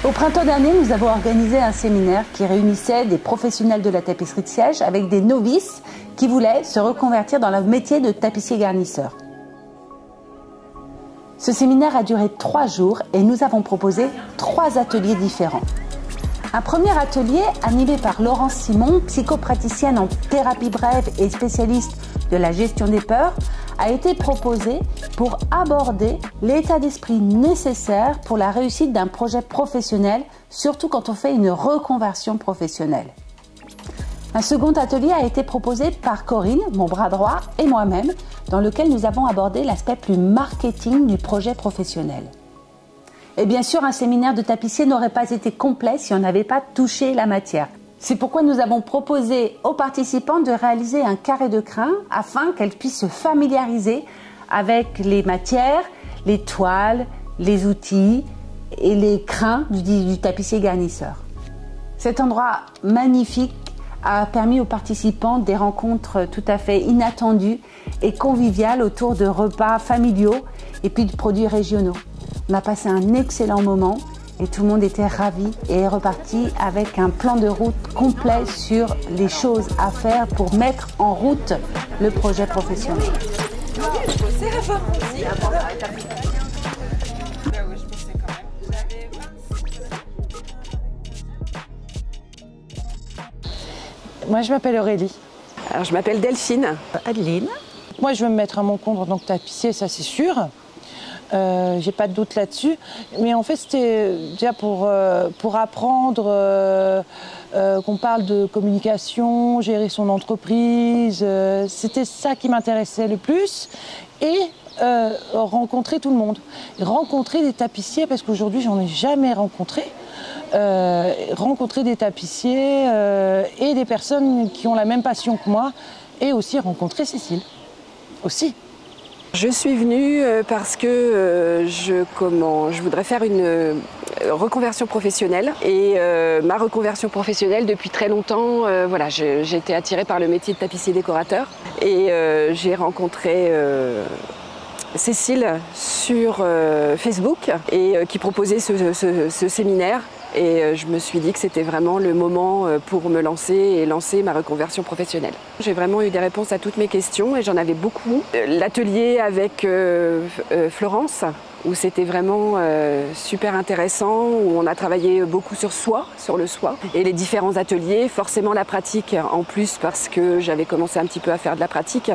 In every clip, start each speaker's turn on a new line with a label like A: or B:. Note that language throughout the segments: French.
A: Au printemps dernier, nous avons organisé un séminaire qui réunissait des professionnels de la tapisserie de siège avec des novices qui voulaient se reconvertir dans le métier de tapissier garnisseur. Ce séminaire a duré 3 jours et nous avons proposé 3 ateliers différents. Un premier atelier animé par Laurence Simon, psychopraticienne en thérapie brève et spécialiste de la gestion des peurs, a été proposé pour aborder l'état d'esprit nécessaire pour la réussite d'un projet professionnel, surtout quand on fait une reconversion professionnelle. Un second atelier a été proposé par Corinne, mon bras droit, et moi-même, dans lequel nous avons abordé l'aspect plus marketing du projet professionnel. Et bien sûr, un séminaire de tapissier n'aurait pas été complet si on n'avait pas touché la matière. C'est pourquoi nous avons proposé aux participants de réaliser un carré de crin afin qu'elles puissent se familiariser avec les matières, les toiles, les outils et les crins du tapissier garnisseur. Cet endroit magnifique a permis aux participants des rencontres tout à fait inattendues et conviviales autour de repas familiaux et puis de produits régionaux. On a passé un excellent moment et tout le monde était ravi et est reparti avec un plan de route complet sur les choses à faire pour mettre en route le projet professionnel.
B: Moi, je m'appelle Aurélie.
C: Alors, je m'appelle Delphine.
B: Adeline. Moi, je veux me mettre à mon compte en tant que tapissier, ça c'est sûr. J'ai pas de doute là-dessus. Mais en fait, c'était déjà pour apprendre qu'on parle de communication, gérer son entreprise. C'était ça qui m'intéressait le plus. Et rencontrer tout le monde. Rencontrer des tapissiers, parce qu'aujourd'hui, j'en ai jamais rencontré. Rencontrer des tapissiers et des personnes qui ont la même passion que moi, et aussi rencontrer Cécile. Aussi.
C: Je suis venue parce que je voudrais faire une reconversion professionnelle. Et ma reconversion professionnelle, depuis très longtemps, voilà, j'ai été attirée par le métier de tapissier décorateur. Et j'ai rencontré Cécile sur Facebook et qui proposait ce séminaire. Et je me suis dit que c'était vraiment le moment pour me lancer et lancer ma reconversion professionnelle. J'ai vraiment eu des réponses à toutes mes questions et j'en avais beaucoup. L'atelier avec Florence, où c'était vraiment super intéressant, où on a travaillé beaucoup sur le soi. Et les différents ateliers, forcément la pratique en plus parce que j'avais commencé un petit peu à faire de la pratique.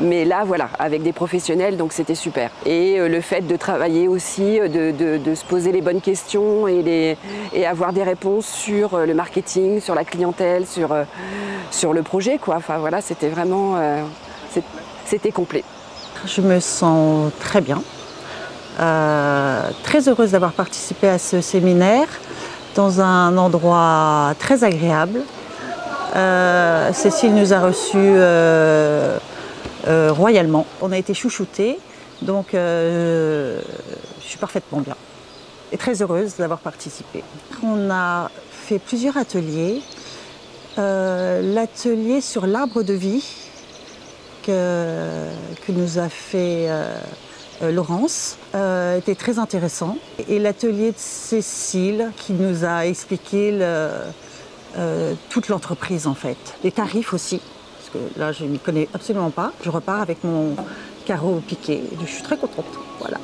C: Mais là, voilà, avec des professionnels, donc c'était super. Et le fait de travailler aussi, de se poser les bonnes questions et avoir des réponses sur le marketing, sur la clientèle, sur le projet, quoi. Enfin voilà, c'était vraiment, c'était complet.
B: Je me sens très bien. Très heureuse d'avoir participé à ce séminaire dans un endroit très agréable. Cécile nous a reçus royalement. On a été chouchoutés, donc je suis parfaitement bien et très heureuse d'avoir participé. On a fait plusieurs ateliers. L'atelier sur l'arbre de vie que nous a fait Laurence était très intéressant. Et l'atelier de Cécile qui nous a expliqué toute l'entreprise en fait. Les tarifs aussi, parce que là je ne m'y connais absolument pas. Je repars avec mon carreau piqué. Je suis très contente. Voilà.